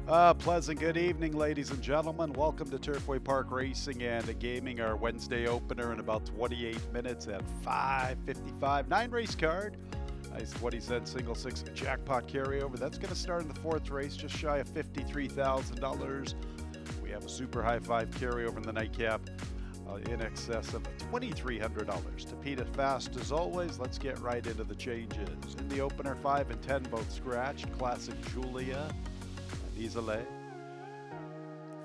Pleasant good evening, ladies and gentlemen. Welcome to Turfway Park Racing and Gaming, our Wednesday opener in about 28 minutes at 5:55. 9-race card. Nice 20-cent single six jackpot carryover. That's going to start in the fourth race, just shy of $53,000. We have a super high five carryover in the nightcap in excess of $2,300. To beat it fast as always, let's get right into the changes. In the opener, 5 and 10 both scratch. Classic Julia. Easily.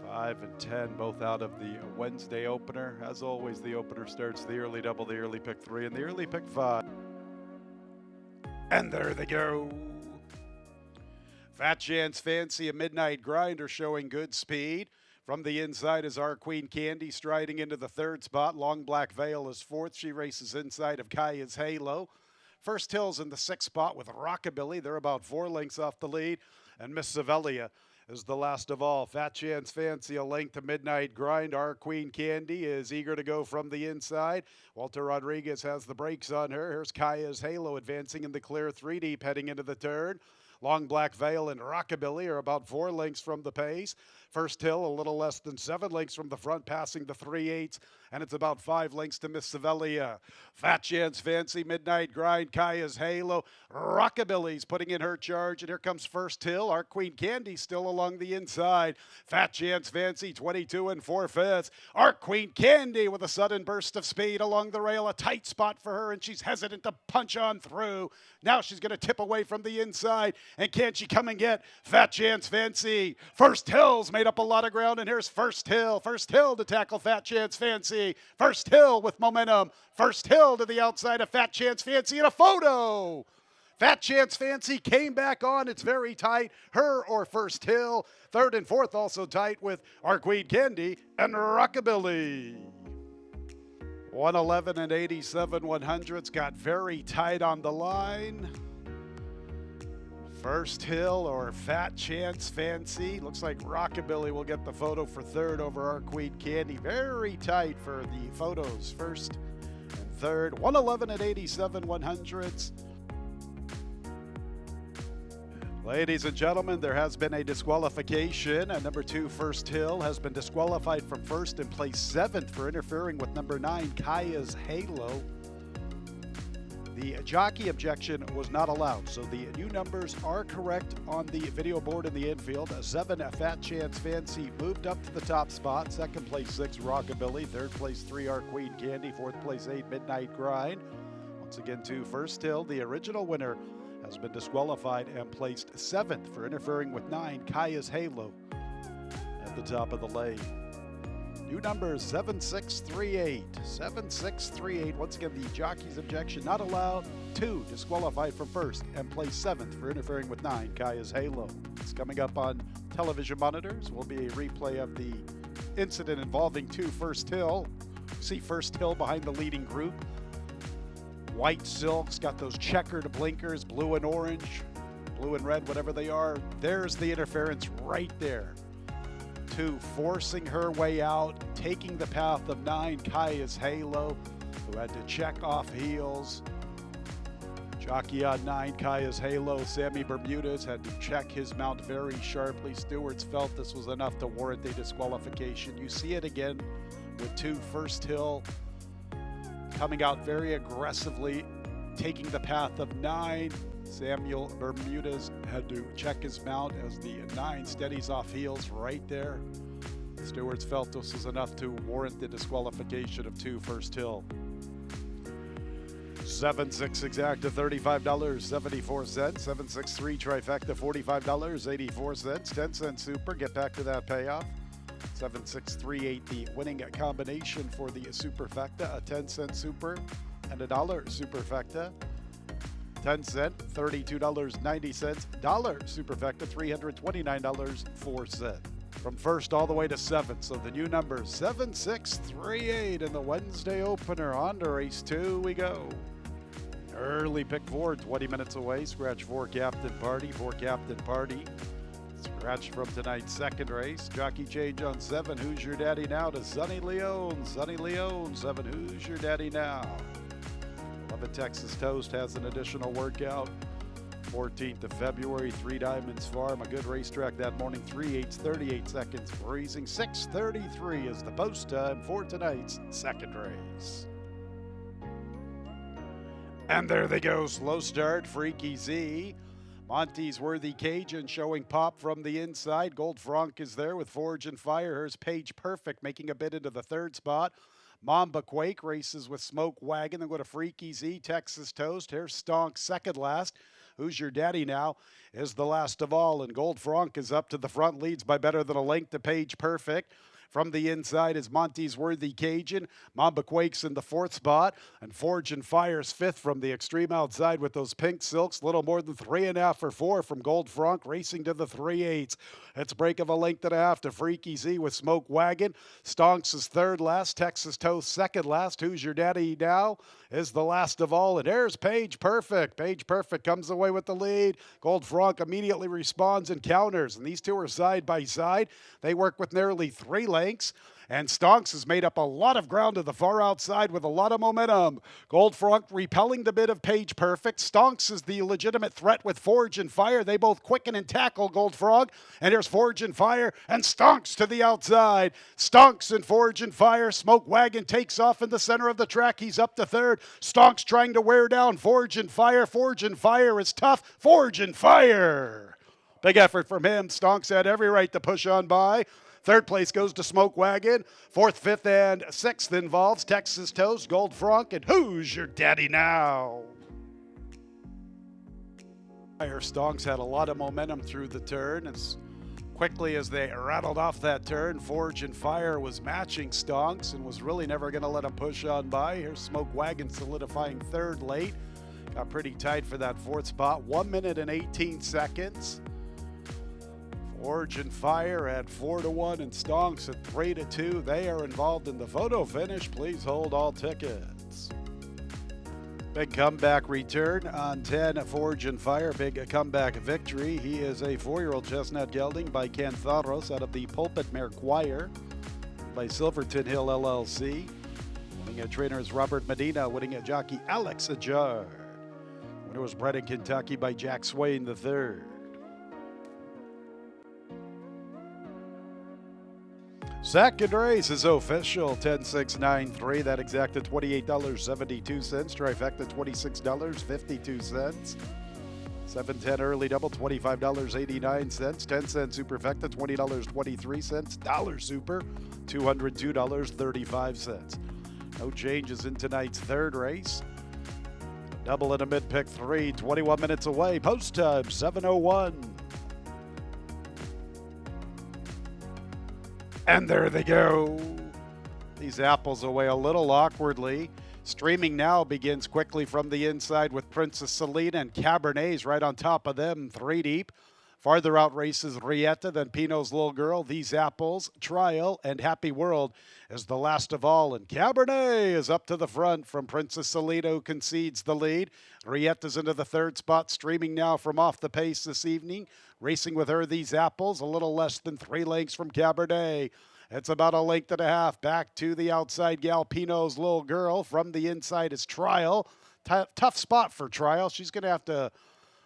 5 and 10 both out of the Wednesday opener. As always, the opener starts the early double, the early pick 3, and the early pick 5. And there they go. Fat Chance Fancy, a midnight grinder showing good speed. From the inside is our Queen Candy striding into the third spot. Long Black Veil is fourth. She races inside of Kaya's Halo. First Hill's in the sixth spot with Rockabilly. They're about 4 lengths off the lead. And Miss Savelia is the last of all. Fat Chance Fancy, a length to midnight grind. Our Queen Candy is eager to go from the inside. Walter Rodriguez has the brakes on her. Here's Kaya's Halo advancing in the clear 3 deep heading into the turn. Long Black Veil and Rockabilly are about 4 lengths from the pace. First Hill, a little less than 7 lengths from the front, passing the 3/8, and it's about 5 lengths to Miss Savelia. Fat Chance Fancy, Midnight Grind, Kaya's Halo. Rockabilly's putting in her charge, and here comes First Hill. Our Queen Candy still along the inside. Fat Chance Fancy, 22 and 4/5. Our Queen Candy with a sudden burst of speed along the rail. A tight spot for her, and she's hesitant to punch on through. Now she's going to tip away from the inside, and can she come and get Fat Chance Fancy? First Hill's made up a lot of ground, and here's First Hill. First Hill to tackle Fat Chance Fancy. First Hill with momentum. First Hill to the outside of Fat Chance Fancy in a photo. Fat Chance Fancy came back on. It's very tight. Her or First Hill. Third and fourth also tight with our Queen Candy and Rockabilly. 111 and 87 100s got very tight on the line. First Hill or Fat Chance Fancy. Looks like Rockabilly will get the photo for third over our Queen Candy. Very tight for the photos, first and third. 111 and 87 100s. Ladies and gentlemen, there has been a disqualification. Number 2, First Hill, has been disqualified from first and placed 7th for interfering with number 9, Kaya's Halo. The jockey objection was not allowed, so the new numbers are correct on the video board in the infield. 7, Fat Chance Fancy moved up to the top spot. Second place 6, Rockabilly. Third place 3, our Queen Candy. Fourth place 8, Midnight Grind. Once again, 2, First Hill, the original winner, has been disqualified and placed 7th for interfering with 9, Kaya's Halo, at the top of the lane. New numbers 7638. 7638. Once again, the jockey's objection not allowed. 2, disqualified from first and placed 7th for interfering with 9, Kaya's Halo. It's coming up on television monitors. Will be a replay of the incident involving 2, First Hill. See First Hill behind the leading group. White silks, got those checkered blinkers, blue and orange, blue and red, whatever they are. There's the interference right there. 2, forcing her way out, taking the path of 9, Kaya's Halo, who had to check off heels. Jockey on 9, Kaya's Halo, Sammy Bermudez, had to check his mount very sharply. Stewards felt this was enough to warrant a disqualification. You see it again with 2, First Hill, coming out very aggressively, taking the path of 9. Samuel Bermudez had to check his mount as the 9 steadies off heels right there. Stewards felt this was enough to warrant the disqualification of 2, First Hill. 7-6 exacta, $35.74. 7-6-3 trifecta, $45.84. 10-cent super, get back to that payoff. 7-6-3-8, the winning combination for the superfecta, a 10-cent super and a $1 superfecta. 10 cent, $32.90. Dollar superfecta, $329.04. From first all the way to 7th. So the new number 7-6-3-8 in the Wednesday opener. On to race 2 we go. Early pick 4, 20 minutes away. Scratch 4, Captain Party. 4, Captain Party. Scratch from tonight's second race. Jockey change on 7. Who's Your Daddy Now to Sonny Leone. Sonny Leone, 7. Who's Your Daddy Now? 11 Texas Toast has an additional workout. 14th of February, Three Diamonds Farm, a good racetrack that morning. 3/8, 38 seconds breezing. 6:33 is the post time for tonight's second race. And there they go, slow start, Freaky Z. Monty's Worthy Cajun showing pop from the inside. Gold Franc is there with Forge and Fire. Here's Page Perfect making a bid into the third spot. Mamba Quake races with Smoke Wagon. Then go to Freaky Z, Texas Toast. Here's Stonk second last. Who's Your Daddy Now is the last of all. And Gold Franc is up to the front, leads by better than a length to Page Perfect. From the inside is Monty's Worthy Cajun. Mamba Quake's in the fourth spot. And Forge and Fire's fifth from the extreme outside with those pink silks. Little more than 3.5 or 4 from Gold Franc, racing to the 3/8. It's break of a length and a half to Freaky Z with Smoke Wagon. Stonks is third last. Texas Toast second last. Who's Your Daddy Now is the last of all. And there's Page Perfect. Page Perfect comes away with the lead. Gold Franc immediately responds and counters. And these two are side by side. They work with nearly 3 lengths. And Stonks has made up a lot of ground to the far outside with a lot of momentum. Gold Franc repelling the bid of Page Perfect. Stonks is the legitimate threat with Forge and Fire. They both quicken and tackle Gold Franc. And here's Forge and Fire and Stonks to the outside. Stonks and Forge and Fire. Smoke Wagon takes off in the center of the track. He's up to third. Stonks trying to wear down Forge and Fire. Forge and Fire is tough. Forge and Fire. Big effort from him. Stonks had every right to push on by. Third place goes to Smoke Wagon. Fourth, fifth, and sixth involves Texas Toast, Gold Franc, and Who's Your Daddy Now? Stonks had a lot of momentum through the turn. As quickly as they rattled off that turn, Forge and Fire was matching Stonks and was really never going to let him push on by. Here's Smoke Wagon solidifying third late. Got pretty tight for that fourth spot. 1 minute and 18 seconds. Forge and Fire at 4-1 and Stonks at 3-2. They are involved in the photo finish. Please hold all tickets. Big comeback return on 10 Forge and Fire. Big comeback victory. He is a 4-year-old chestnut gelding by Cantharos out of the Pulpit Mare Choir by Silverton Hill LLC. Winning a trainer is Robert Medina. Winning a jockey Alex Ajar. Winner was bred in Kentucky by Jack Swain III. Second race is official, 10-6-9-3. That exacted $28.72. Trifecta, $26.52. 7-10 early double, $25.89. 10-cent superfecta, $20.23. Dollar super, $202.35. No changes in tonight's third race. Double in a mid-pick 3, 21 minutes away. Post time, 7:01. And there they go. These apples away a little awkwardly. Streaming now begins quickly from the inside with Princess Selena and Cabernet's right on top of them, 3 deep. Farther out races Rieta, then Pinot's Little Girl, These Apples, Trial, and Happy World is the last of all. And Cabernet is up to the front from Princess Selena, who concedes the lead. Rieta's into the third spot, streaming now from off the pace this evening. Racing with her, These Apples, a little less than 3 lengths from Cabernet. It's about a length and a half. Back to the outside gal, Pinot's Little Girl. From the inside is Trial. Tough spot for Trial. She's going to have to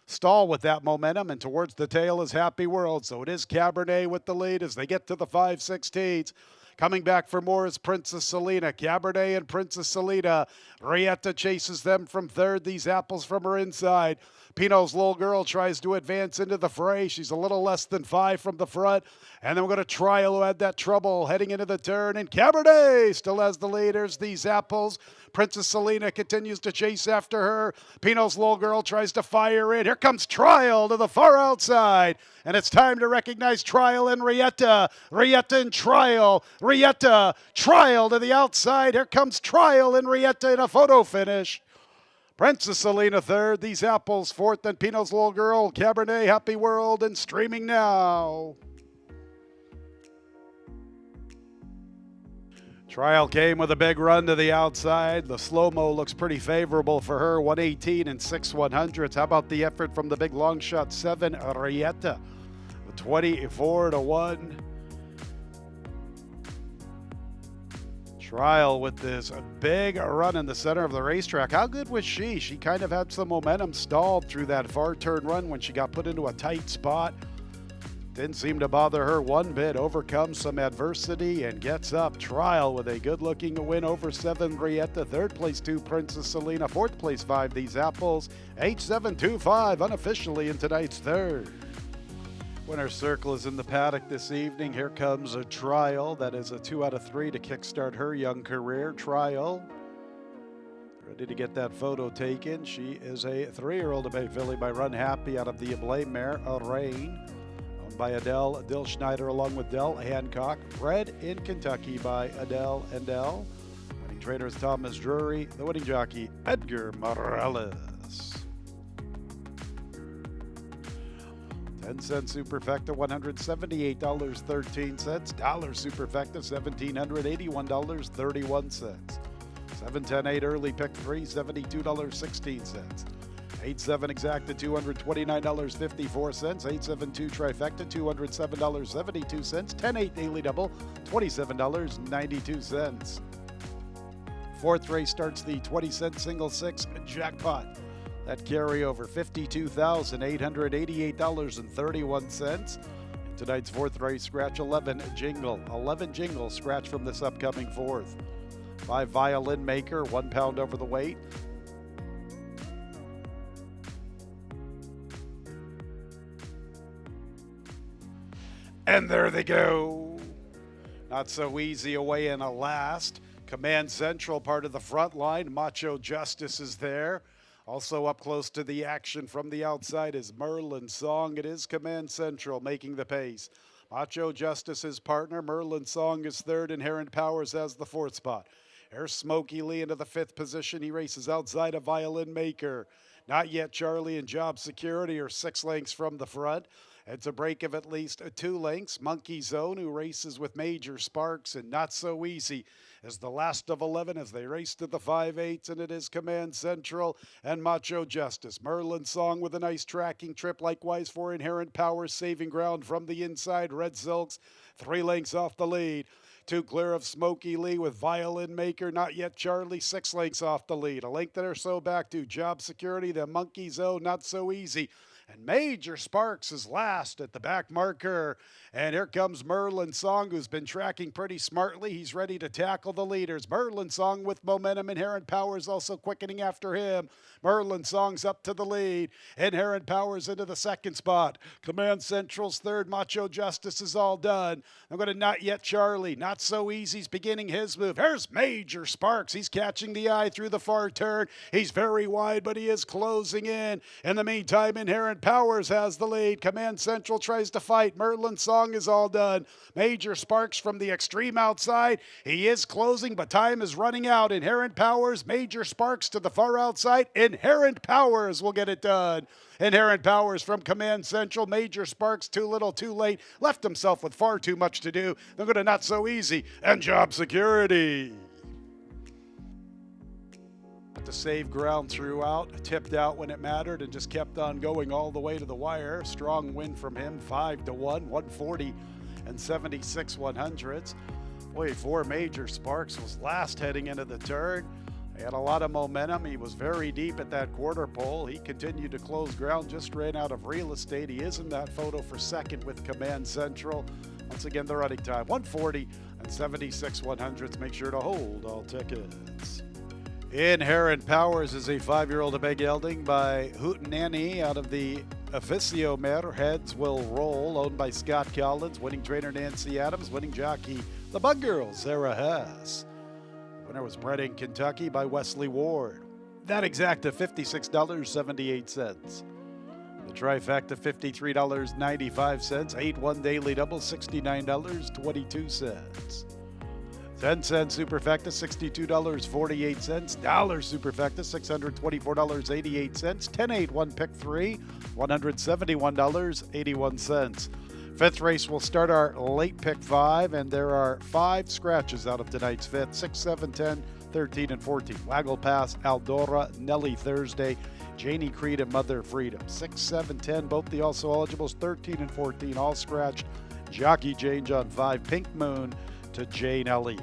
stall with that momentum, and towards the tail is Happy World. So it is Cabernet with the lead as they get to the 5/16. Coming back for more is Princess Selena. Cabernet and Princess Selena. Rieta chases them from third. These Apples from her inside. Pinot's Little Girl tries to advance into the fray. She's a little less than 5 from the front. And then we're going to Trial, who had that trouble heading into the turn. And Cabernet still has the leaders. These Apples. Princess Selena continues to chase after her. Pinot's Little Girl tries to fire in. Here comes Trial to the far outside. And it's time to recognize Trial and Rieta. Rieta and Trial. Rieta, Trial to the outside. Here comes Trial and Rieta in a photo finish. Princess Selena third, These Apples fourth, then Pinot's Little Girl, Cabernet, Happy World, and streaming now. Trial came with a big run to the outside. The slow-mo looks pretty favorable for her, 118 and 6/100ths. How about the effort from the big long shot 7, Rieta, 24-1. Trial with this big run in the center of the racetrack. How good was she? She kind of had some momentum stalled through that far turn run when she got put into a tight spot. Didn't seem to bother her one bit, overcomes some adversity and gets up. Trial with a good-looking win over 7 Grietta. Third place 2 Princess Selena. Fourth place 5 These Apples. 8-7-2-5 unofficially in tonight's third. Winner's Circle is in the paddock this evening. Here comes a Trial. That is a 2 out of 3 to kickstart her young career. Trial ready to get that photo taken. She is a 3-year-old Bay filly by Run Happy out of the Ablay mare, A Rain. By Adele Dill Schneider along with Del Hancock. Bred in Kentucky by Adele and Del. Winning trainer is Thomas Drury. The winning jockey, Edgar Morales. 10-cent Superfecta, $178.13. Dollar Superfecta, $1,781.31. 7-10-8 early pick 3, $72.16. 8-7 exacta, $229.54. 8-7-2 trifecta, $207.72. 10-8 daily double, $27.92. Fourth race starts the 20-cent single 6 jackpot. That carryover, $52,888.31. Tonight's fourth race scratch, 11 jingle scratch from this upcoming fourth. 5 Violin Maker, 1 pound over the weight. And there they go. Not so easy away in a last. Command Central, part of the front line. Macho Justice is there. Also up close to the action from the outside is Merlin Song. It is Command Central making the pace. Macho Justice's partner. Merlin Song is third. Inherent Powers has the fourth spot. Here's Smokey Lee into the 5th position. He races outside of Violin Maker. Not Yet Charlie and Job Security are 6 lengths from the front. It's a break of at least 2 lengths. Monkey Zone, who races with Major Sparks, and Not So Easy is the last of 11 as they race to the 5/8, and it is Command Central and Macho Justice. Merlin Song with a nice tracking trip, likewise for Inherent Power, saving ground from the inside. Red Silks 3 lengths off the lead. 2 clear of Smokey Lee with Violin Maker. Not Yet Charlie, 6 lengths off the lead. A length or so back to Job Security, the Monkey Zone, Not So Easy. And Major Sparks is last at the back marker. And here comes Merlin Song, who's been tracking pretty smartly. He's ready to tackle the leaders. Merlin Song with momentum. Inherent Powers also quickening after him. Merlin Song's up to the lead. Inherent Powers into the 2nd spot. Command Central's 3rd. Macho Justice is all done. I'm going to Not Yet Charlie. Not So Easy's beginning his move. Here's Major Sparks. He's catching the eye through the far turn. He's very wide, but he is closing in. In the meantime, Inherent Powers has the lead. Command Central tries to fight. Merlin Song is all done. Major Sparks from the extreme outside. He is closing, but time is running out. Inherent Powers, Major Sparks to the far outside. Inherent Powers will get it done. Inherent Powers from Command Central. Major Sparks too little, too late. Left himself with far too much to do. They're going to Not So Easy and Job Security. To save ground throughout, tipped out when it mattered, and just kept on going all the way to the wire. Strong win from him, 5-1, 140 and 76 100s. Boy, 4 Major Sparks was last heading into the turn. He had a lot of momentum. He was very deep at that quarter pole. He continued to close ground, just ran out of real estate. He is in that photo for 2nd with Command Central. Once again, the running time, 140 and 76 100s. Make sure to hold all tickets. Inherent Powers is a 5-year-old Beg Gelding by Hootenanny out of the Officio mare. Heads Will Roll, owned by Scott Collins. Winning trainer Nancy Adams. Winning jockey, the Bug Girl, Sarah Hess. The winner was bred in Kentucky by Wesley Ward. That exacta, $56.78. The trifecta, $53.95. 8-1 daily double, $69.22. 10-cent Superfecta, $62.48. Dollar Superfecta, $624.88. 10-8 1 pick 3, $171.81. Fifth race will start our late pick 5, and there are 5 scratches out of tonight's fifth: 6, 7, 10, 13, and 14. Waggle Pass, Aldora, Nelly Thursday, Janie Creed, and Mother Freedom. 6, 7, 10, both the also eligibles. 13 and 14 all scratched. Jockey change on 5, Pink Moon to Jane Elliott.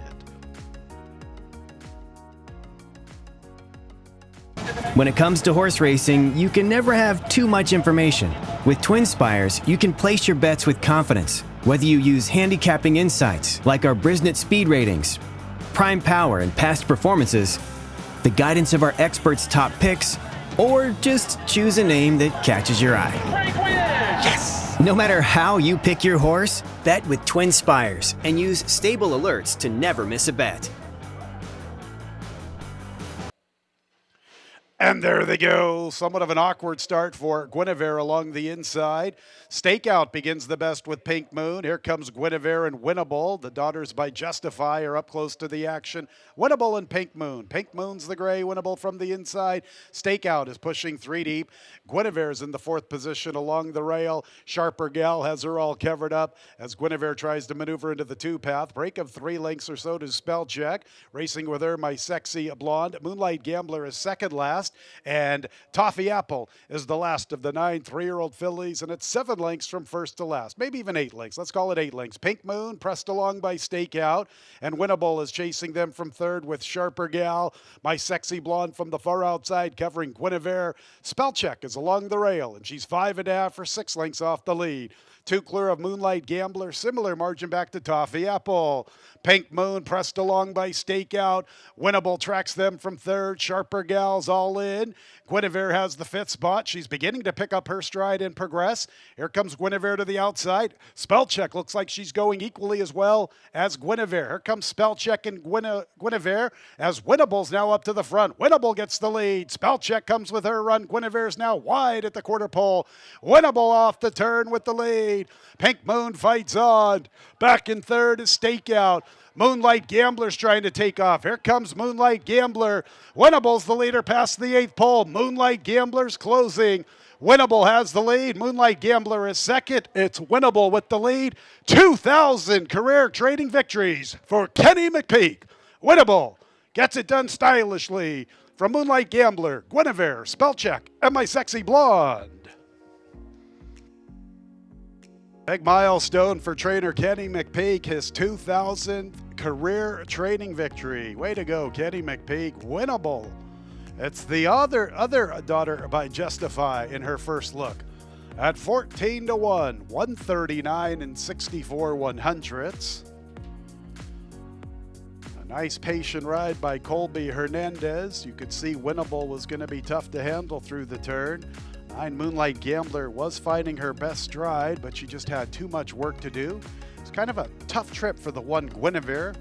When it comes to horse racing, you can never have too much information. With Twin Spires, you can place your bets with confidence, whether you use handicapping insights like our Brisnet speed ratings, prime power and past performances, the guidance of our experts' top picks, or just choose a name that catches your eye. Yes! No matter how you pick your horse, bet with Twin Spires and use stable alerts to never miss a bet. And there they go. Somewhat of an awkward start for Guinevere along the inside. Stakeout begins the best with Pink Moon. Here comes Guinevere and Winnable. The daughters by Justify are up close to the action. Winnable and Pink Moon. Pink Moon's the gray, Winnable from the inside. Stakeout is pushing 3 deep. Guinevere's in the 4th position along the rail. Sharper Gal has her all covered up as Guinevere tries to maneuver into the 2-path. Break of 3 lengths or so to Spell Check. Racing with her, My Sexy Blonde. Moonlight Gambler is second last. And Toffee Apple is the last of the 9 3-year-old fillies, and it's 7 lengths from first to last, maybe even 8 lengths. Let's call it 8 lengths. Pink Moon pressed along by Stakeout, and Winnable is chasing them from third with Sharper Gal. My Sexy Blonde from the far outside covering Guinevere. Spellcheck is along the rail, and she's 5.5 or 6 lengths off the lead. 2 clear of Moonlight Gambler, similar margin back to Toffee Apple. Pink Moon pressed along by Stakeout. Winnable tracks them from third. Sharper Gal's all in. Guinevere has the 5th spot. She's beginning to pick up her stride and progress. Here comes Guinevere to the outside. Spellcheck looks like she's going equally as well as Guinevere. Here comes Spellcheck and Guinevere as Winnable's now up to the front. Winnable gets the lead. Spellcheck comes with her run. Guinevere's now wide at the quarter pole. Winnable off the turn with the lead. Pink Moon fights on. Back in third is Stakeout. Moonlight Gambler's trying to take off. Here comes Moonlight Gambler. Winnable's the leader past the 8th pole. Moonlight Gambler's closing. Winnable has the lead. Moonlight Gambler is second. It's Winnable with the lead. 2,000 career trading victories for Kenny McPeak. Winnable gets it done stylishly from Moonlight Gambler, Guinevere, Spellcheck, and My Sexy Blonde. Big milestone for trainer Kenny McPeak, his 2,000th career training victory. Way to go, Kenny McPeak. Winnable. It's the other daughter by Justify in her first look. At 14-1, 139 and 64 100ths. A nice patient ride by Colby Hernandez. You could see Winnable was going to be tough to handle through the turn. 9 Moonlight Gambler was finding her best stride, but she just had too much work to do. It's kind of a tough trip for the 1 Guinevere.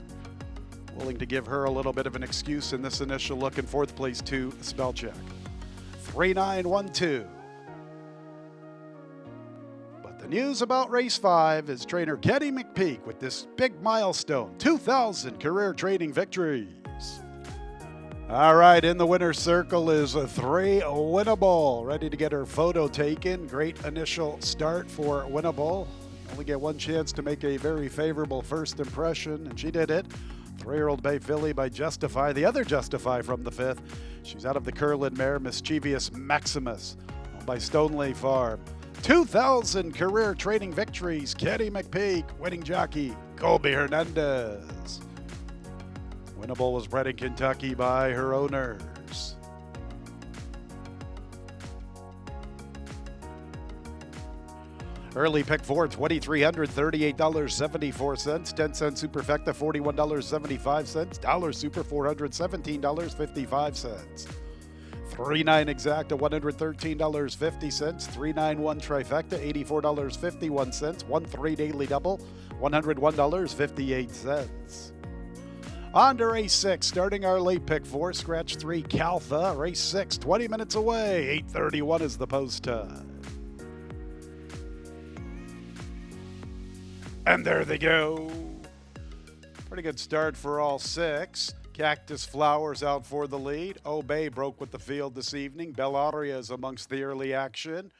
Willing to give her a little bit of an excuse in this initial look. In 4th place, 2 Spellcheck. 3-9-1-2. But the news about race 5 is trainer Kenny McPeak with this big milestone, 2,000 career training victories. All right, in the winner's circle is a 3 Winnable, ready to get her photo taken. Great initial start for Winnable. Only get one chance to make a very favorable first impression, and she did it. 3-year-old bay filly by Justify, the other Justify from the 5th. She's out of the Curlin mare, Mischievous Maximus, owned by Stoneleigh Farm. 2,000 career training victories, Kenny McPeak, winning jockey, Colby Hernandez. Winnable was bred in Kentucky by her owners. Early pick 4, $2,338.74. 10-cent superfecta, $41.75. Dollar super, $417.55. 3-9 exacta, $113.50. 3-9-1 trifecta, $84.51. 1-3 daily double, $101.58. On to race 6, starting our late pick 4, scratch 3, Caltha. Race 6, 20 minutes away, 8:31 is the post time. And there they go. Pretty good start for all 6. Cactus Flowers out for the lead. Obey broke with the field this evening. Bellaria is amongst the early action.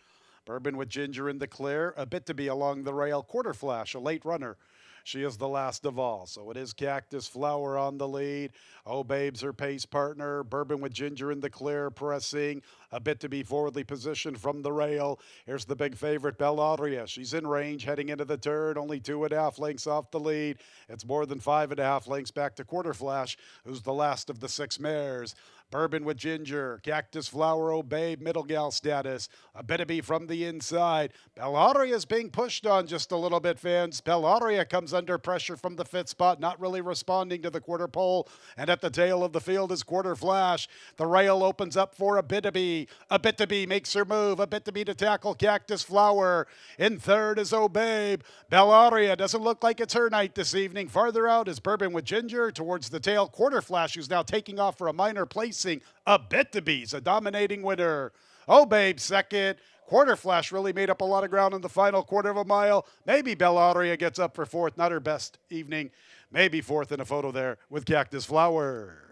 Bourbon with Ginger in the clear. A bit to be along the rail. Quarter Flash, a late runner. She is the last of all. So it is Cactus Flower on the lead. Oh, Babe's her pace partner. Bourbon with Ginger in the clear, pressing. A bit to be forwardly positioned from the rail. Here's the big favorite, Bellaria. She's in range, heading into the turn. Only 2.5 lengths off the lead. It's more than 5.5 lengths back to Quarter Flash, who's the last of the 6 mares. Bourbon with Ginger, Cactus Flower, Oh Babe, middle gal status. A Bitaby from the inside. Bellaria is being pushed on just a little bit, fans. Bellaria comes under pressure from the fifth spot, not really responding to the quarter pole. And at the tail of the field is Quarter Flash. The rail opens up for a Bitaby. A Bitaby makes her move. A Bitaby to tackle Cactus Flower. In third is Oh Babe. Bellaria doesn't look like it's her night this evening. Farther out is Bourbon with Ginger. Towards the tail, Quarter Flash, who's now taking off for a minor placing. A Bitaby's a dominating winner. Oh Babe second. Quarter Flash really made up a lot of ground in the final quarter of a mile. Maybe Bellaria gets up for fourth. Not her best evening. Maybe fourth in a photo there with Cactus Flower.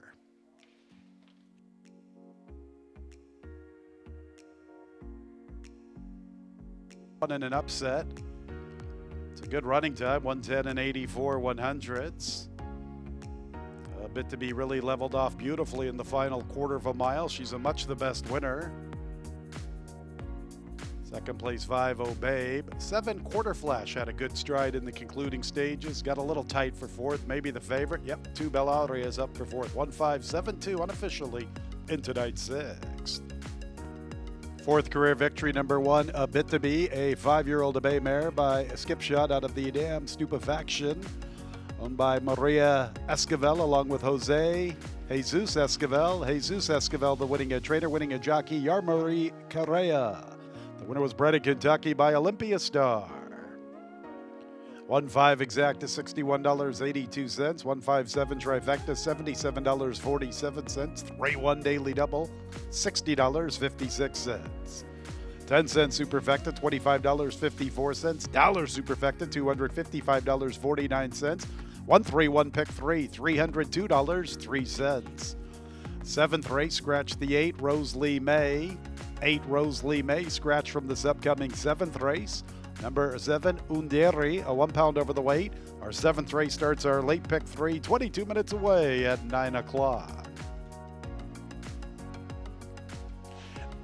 In an upset. It's a good running time, 1:10 and 84 100ths. A Bitaby really leveled off beautifully in the final quarter of a mile. She's a much the best winner. Second place, 5 Oh Babe. 7 Quarter Flash had a good stride in the concluding stages. Got a little tight for fourth, maybe the favorite. Yep, 2 Bellaria is up for fourth. 1-5-7-2 unofficially in tonight's sixth. Fourth career victory, number 1, a Bitaby, a 5-year-old Bay mare by a skip shot out of the dam Stupefaction, owned by Maria Esquivel along with Jesus Esquivel. Jesus Esquivel, the winning trainer, winning a jockey, Yarmari Correa. The winner was bred in Kentucky by Olympia Star. 1-5 exacta, $61.82. 1-5-7 trifecta, $77.47. 3-1 daily double, $60.56. 10-cent superfecta, $25.54. Dollar superfecta, $255.49. 1-3-1 pick 3, $302.03. Seventh race, scratch the 8, Rose Lee May. 8 Rose Lee May, scratch from this upcoming 7th race. Number 7, Underi, a 1 pound over the weight. Our 7th race starts our late pick 3, 22 minutes away at 9 o'clock.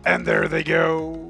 And there they go.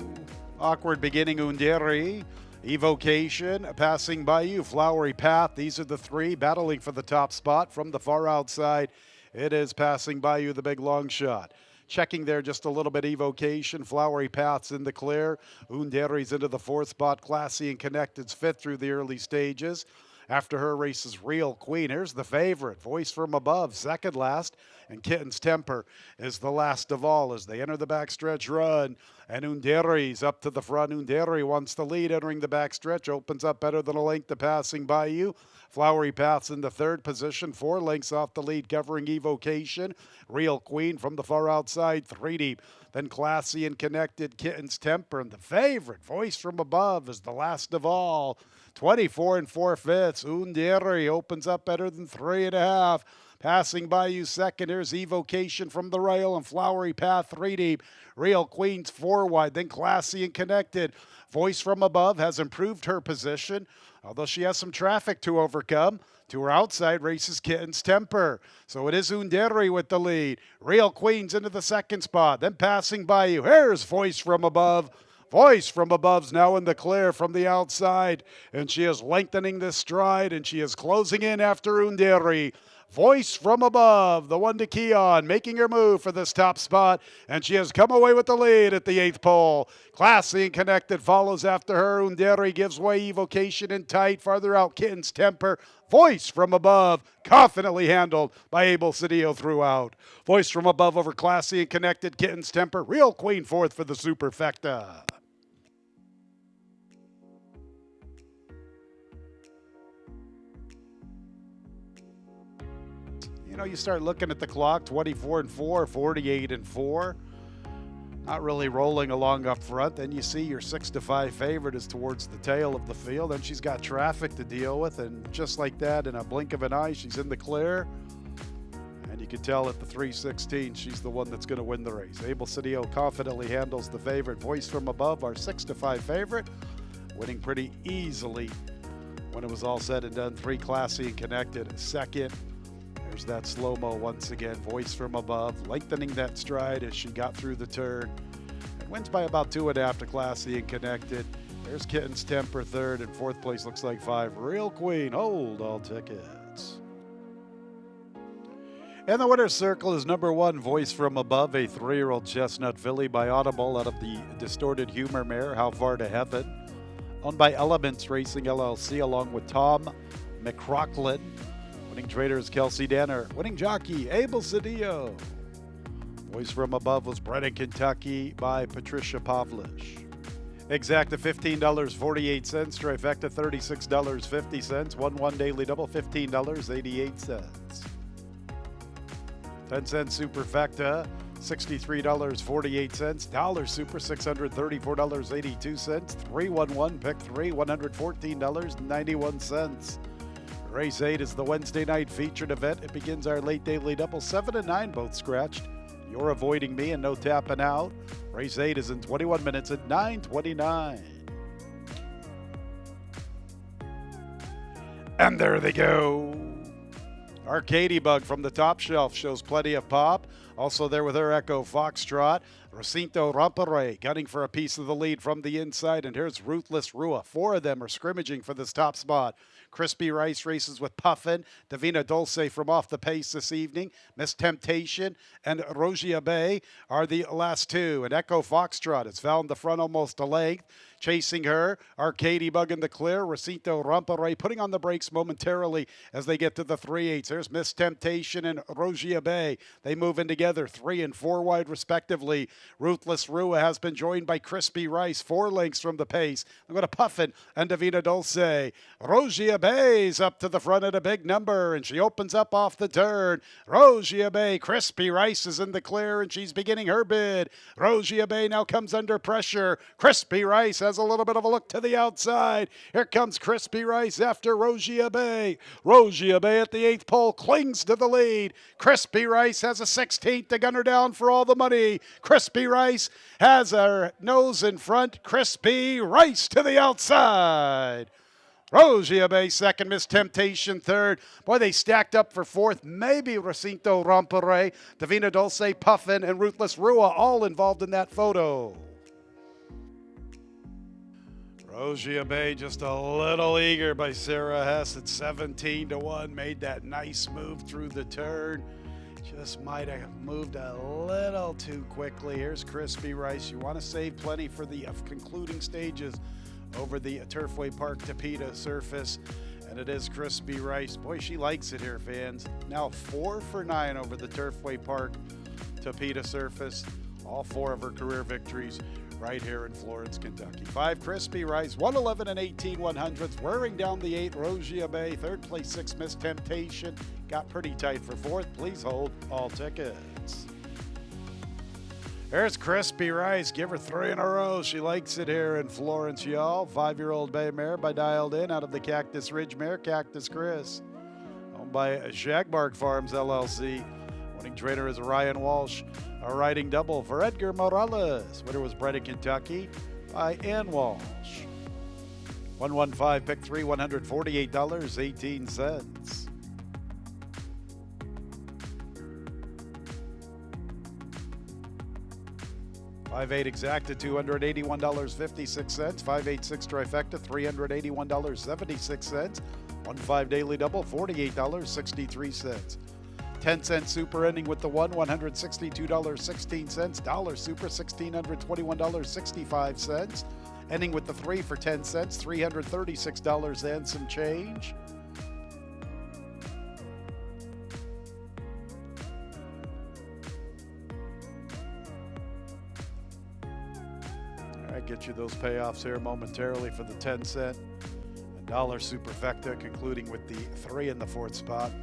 Awkward beginning, Underi. Evocation, Passing By You, Flowery Path. These are the 3 battling for the top spot. From the far outside, it is Passing By You, the big long shot. Checking there just a little bit, Evocation, Flowery Paths in the clear. Underi's into the 4th spot. Classy and Connected's 5th through the early stages. After her races, Real Queen. Here's the favorite, Voice From Above, second last. And Kitten's Temper is the last of all as they enter the backstretch run. And Underi's up to the front. Underi wants the lead entering the backstretch. Opens up better than a length to Passing By You. Flowery Paths in the 3rd position, 4 lengths off the lead, covering Evocation. Real Queen from the far outside, 3 deep. Then Classy and Connected, Kitten's Temper. And the favorite, Voice From Above, is the last of all. 24 4/5. Underi opens up better than 3.5. Passing By You second. Here's Evocation from the rail and Flowery Path 3 deep. Real Queen's 4 wide. Then Classy and Connected. Voice From Above has improved her position, although she has some traffic to overcome. To her outside races Kitten's Temper. So it is Underi with the lead. Real Queen's into the 2nd spot. Then Passing By You. Here's Voice From Above. Voice From Above's now in the clear from the outside. And she is lengthening this stride and she is closing in after Underi. Voice From Above, the one to key on, making her move for this top spot, and she has come away with the lead at the 8th pole. Classy and Connected follows after her. Underi gives way, Evocation in tight. Farther out, Kitten's Temper. Voice From Above, confidently handled by Abel Cedillo throughout. Voice From Above over Classy and Connected, Kitten's Temper. Real Queen 4th for the Superfecta. You know, you start looking at the clock, 24 4, 48 4. Not really rolling along up front. Then you see your 6-5 favorite is towards the tail of the field. Then she's got traffic to deal with. And just like that, in a blink of an eye, she's in the clear. And you can tell at the 3:16, she's the one that's going to win the race. Abel Cedillo confidently handles the favorite. Voice From Above, our 6-5 favorite, winning pretty easily when it was all said and done. 3 Classy and Connected, second. There's that slow-mo once again. Voice From Above, lengthening that stride as she got through the turn. And wins by about 2.5 to Classy and Connected. There's Kitten's Temper third, and 4th place looks like 5. Real Queen, hold all tickets. And the winner's circle is number 1, Voice from Above, a 3-year-old chestnut filly by Audible out of the Distorted Humor mare, How Far to Heaven. Owned by Elements Racing LLC along with Tom McCrocklin. Winning trader is Kelsey Danner. Winning jockey, Abel Cedillo. Voice from Above was bred in Kentucky by Patricia Pavlish. Exacta $15.48, trifecta $36.50, 1-1 daily double $15.88. 10-cent superfecta $63.48, dollar super $634.82, 3-1-1 pick 3 $114.91. Race 8 is the Wednesday night featured event. It begins our late daily double 7 and 9 both scratched. You're avoiding me and no tapping out. Race 8 is in 21 minutes at 9:29. And there they go. Arcady Bug from the top shelf shows plenty of pop. Also there with her Echo Foxtrot. Recinto Rampare gunning for a piece of the lead from the inside. And here's Ruthless Rua. 4 of them are scrimmaging for this top spot. Crispy Rice races with Puffin. Divina Dulce from off the pace this evening. Miss Temptation and Rogia Bay are the last 2. And Echo Foxtrot has found the front almost to length. Chasing her, Arcady Bug in the clear. Recinto Rampare putting on the brakes momentarily as they get to the 3/8. There's Miss Temptation and Rogia Bay. They move in together, 3 and 4 wide respectively. Ruthless Rua has been joined by Crispy Rice, 4 lengths from the pace. I'm going to Puffin and Divina Dulce. Rogia Bay's up to the front at a big number, and she opens up off the turn. Rogia Bay, Crispy Rice is in the clear, and she's beginning her bid. Rogia Bay now comes under pressure. Crispy Rice has a little bit of a look to the outside. Here comes Crispy Rice after Rogia Bay. Rogia Bay at the 8th pole clings to the lead. Crispy Rice has a 16th to gun her down for all the money. Crispy Rice has her nose in front. Crispy Rice to the outside. Rogia Bay second, Miss Temptation third. Boy, they stacked up for 4th. Maybe Recinto Rampare, Divina Dulce, Puffin, and Ruthless Rua all involved in that photo. Rogia Bay just a little eager by Sarah Hess at 17-1. Made that nice move through the turn. Just might have moved a little too quickly. Here's Crispy Rice. You want to save plenty for the concluding stages over the Turfway Park Tapeta surface. And it is Crispy Rice. Boy, she likes it here, fans. Now 4 for 9 over the Turfway Park Tapeta surface. All 4 of her career victories right here in Florence, Kentucky. 5 Crispy Rice, 111 and 18 100ths. Wearing down the 8, Rogia Bay. 3rd place, 6 Miss Temptation. Got pretty tight for 4th. Please hold all tickets. There's Crispy Rice. Give her 3 in a row. She likes it here in Florence, y'all. 5-year-old bay mare by Dialed In out of the Cactus Ridge mare, Cactus Chris. Owned by Shagbark Farms, LLC. Winning trainer is Ryan Walsh. A riding double for Edgar Morales. Winner was bred in Kentucky by Ann Walsh. 115, pick 3, $148.18. 5-8 exacta, $281.56. 5-8-6 trifecta, $381.76. 1-5 daily double, $48.63. 10-cent super ending with the 1, $162.16. Dollar super, $1,621.65. Ending with the 3 for 10 cents, $336 and some change. All right, get you those payoffs here momentarily for the 10 cent. And dollar superfecta concluding with the 3 in the 4th spot.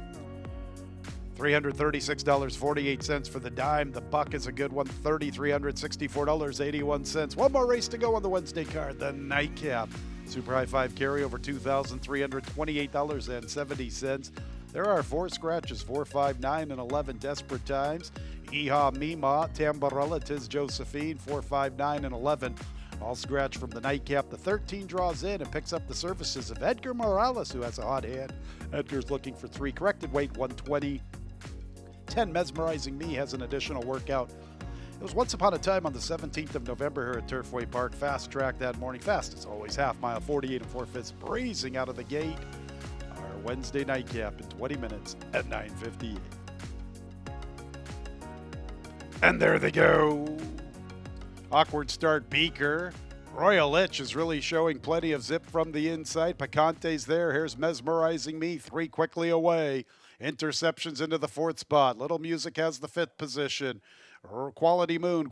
$336.48 for the dime. The buck is a good one, $3,364.81. One more race to go on the Wednesday card, the nightcap. Super high 5 carryover, $2,328.70. There are 4 scratches, 4, 5, 9, and 11 desperate times. Iha Mima, Tambarella, Tiz Josephine, 4, 5, 9, and 11. All scratch from the nightcap. The 13 draws in and picks up the services of Edgar Morales, who has a hot hand. Edgar's looking for 3. Corrected weight, 120. 10, Mesmerizing Me, has an additional workout. It was once upon a time on the 17th of November here at Turfway Park. Fast track that morning. Fast as always, half mile, 48 4/5, breezing out of the gate. Our Wednesday nightcap in 20 minutes at 9:58. And there they go. Awkward start, Beaker. Royal Itch is really showing plenty of zip from the inside. Picante's there. Here's Mesmerizing Me. 3 quickly away. Interceptions into the 4th spot. Little Music has the 5th position. Quality Moon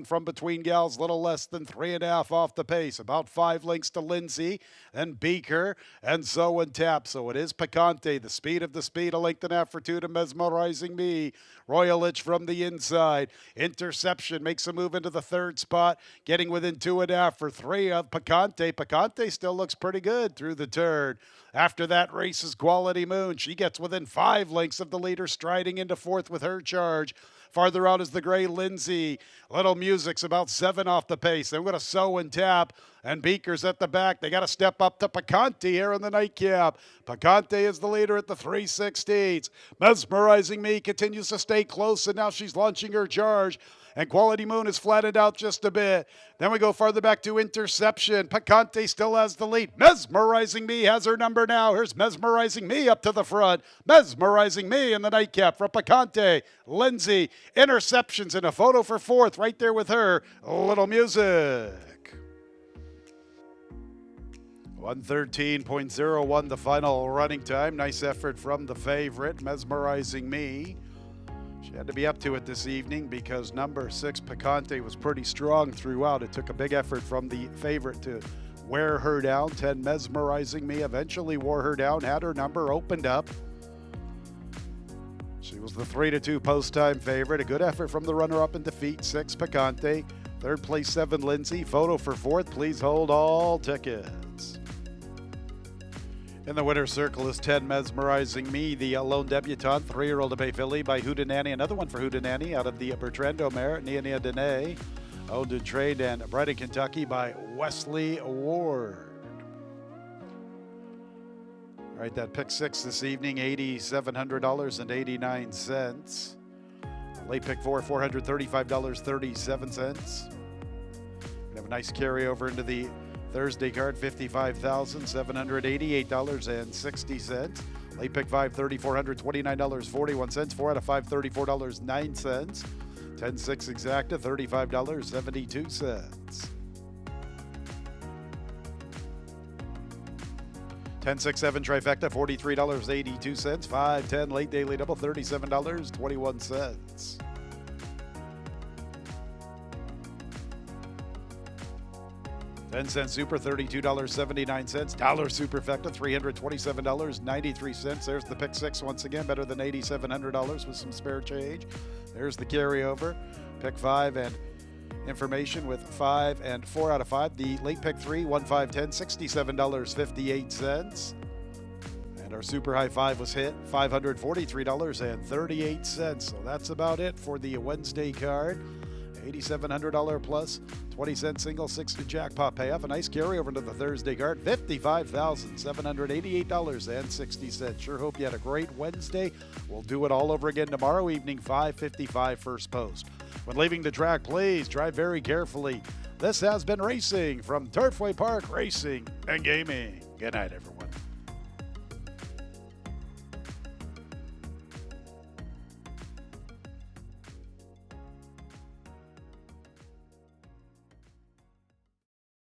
from between gals, little less than 3.5 off the pace. About 5 lengths to Lindsay, then Beaker, and so and Tap. So it is Picante, the speed of the speed, a length and a half for 2 to Mesmerizing Me. Royal Itch from the inside. Interception makes a move into the 3rd spot, getting within 2.5 for 3 of Picante. Picante still looks pretty good through the turn. After that race is Quality Moon. She gets within 5 lengths of the leader, striding into 4th with her charge. Farther out is the gray Lindsay. Little Music's about 7 off the pace. They're going to Sew and Tap, and Beaker's at the back. They got to step up to Picante here in the nightcap. Picante is the leader at the 3/16. Mesmerizing Me continues to stay close, and now she's launching her charge. And Quality Moon is flattened out just a bit. Then we go farther back to Interception. Picante still has the lead. Mesmerizing Me has her number now. Here's Mesmerizing Me up to the front. Mesmerizing Me in the nightcap for Picante. Lindsay, Interceptions in a photo for 4th right there with her. Little Music. 1:13.01 the final running time. Nice effort from the favorite, Mesmerizing Me. She had to be up to it this evening because number 6, Picante, was pretty strong throughout. It took a big effort from the favorite to wear her down. 10, Mesmerizing Me, eventually wore her down, had her number, opened up. She was the 3-2 post-time favorite. A good effort from the runner-up in defeat, 6, Picante. 3rd place, 7, Lindsay. Photo for 4th. Please hold all tickets. In the winner's circle is 10, Mesmerizing Me, the lone debutante, 3-year-old to Bay Philly by Hootenanny. Another one for Hootenanny out of the Bertrando mare, Nia Dene. Owned and trained and bred in Kentucky by Wesley Ward. All right, that pick 6 this evening, $8,700.89. Late pick 4, $435.37. We have a nice carryover into the Thursday card, $55,788.60. Late pick 5, $3,429.41. 4 out of 5, $34.09. 10-6 exacta, $35.72. 10-6-7 trifecta, $43.82. 5-10 late daily double, $37.21. 10-cent super, $32.79. Dollar superfecta, $327.93. There's the pick 6 once again, better than $8,700 with some spare change. There's the carryover. Pick 5 and information with 5 and 4 out of 5. The late pick 3, 1, 5, 10, $67.58. And our super high 5 was hit, $543.38. So that's about it for the Wednesday card. $8,700 plus, 20-cent single, 6 to jackpot payoff. A nice carryover into the Thursday card, $55,788.60. Sure hope you had a great Wednesday. We'll do it all over again tomorrow evening, 5:55 first post. When leaving the track, please drive very carefully. This has been Racing from Turfway Park Racing and Gaming. Good night, everyone.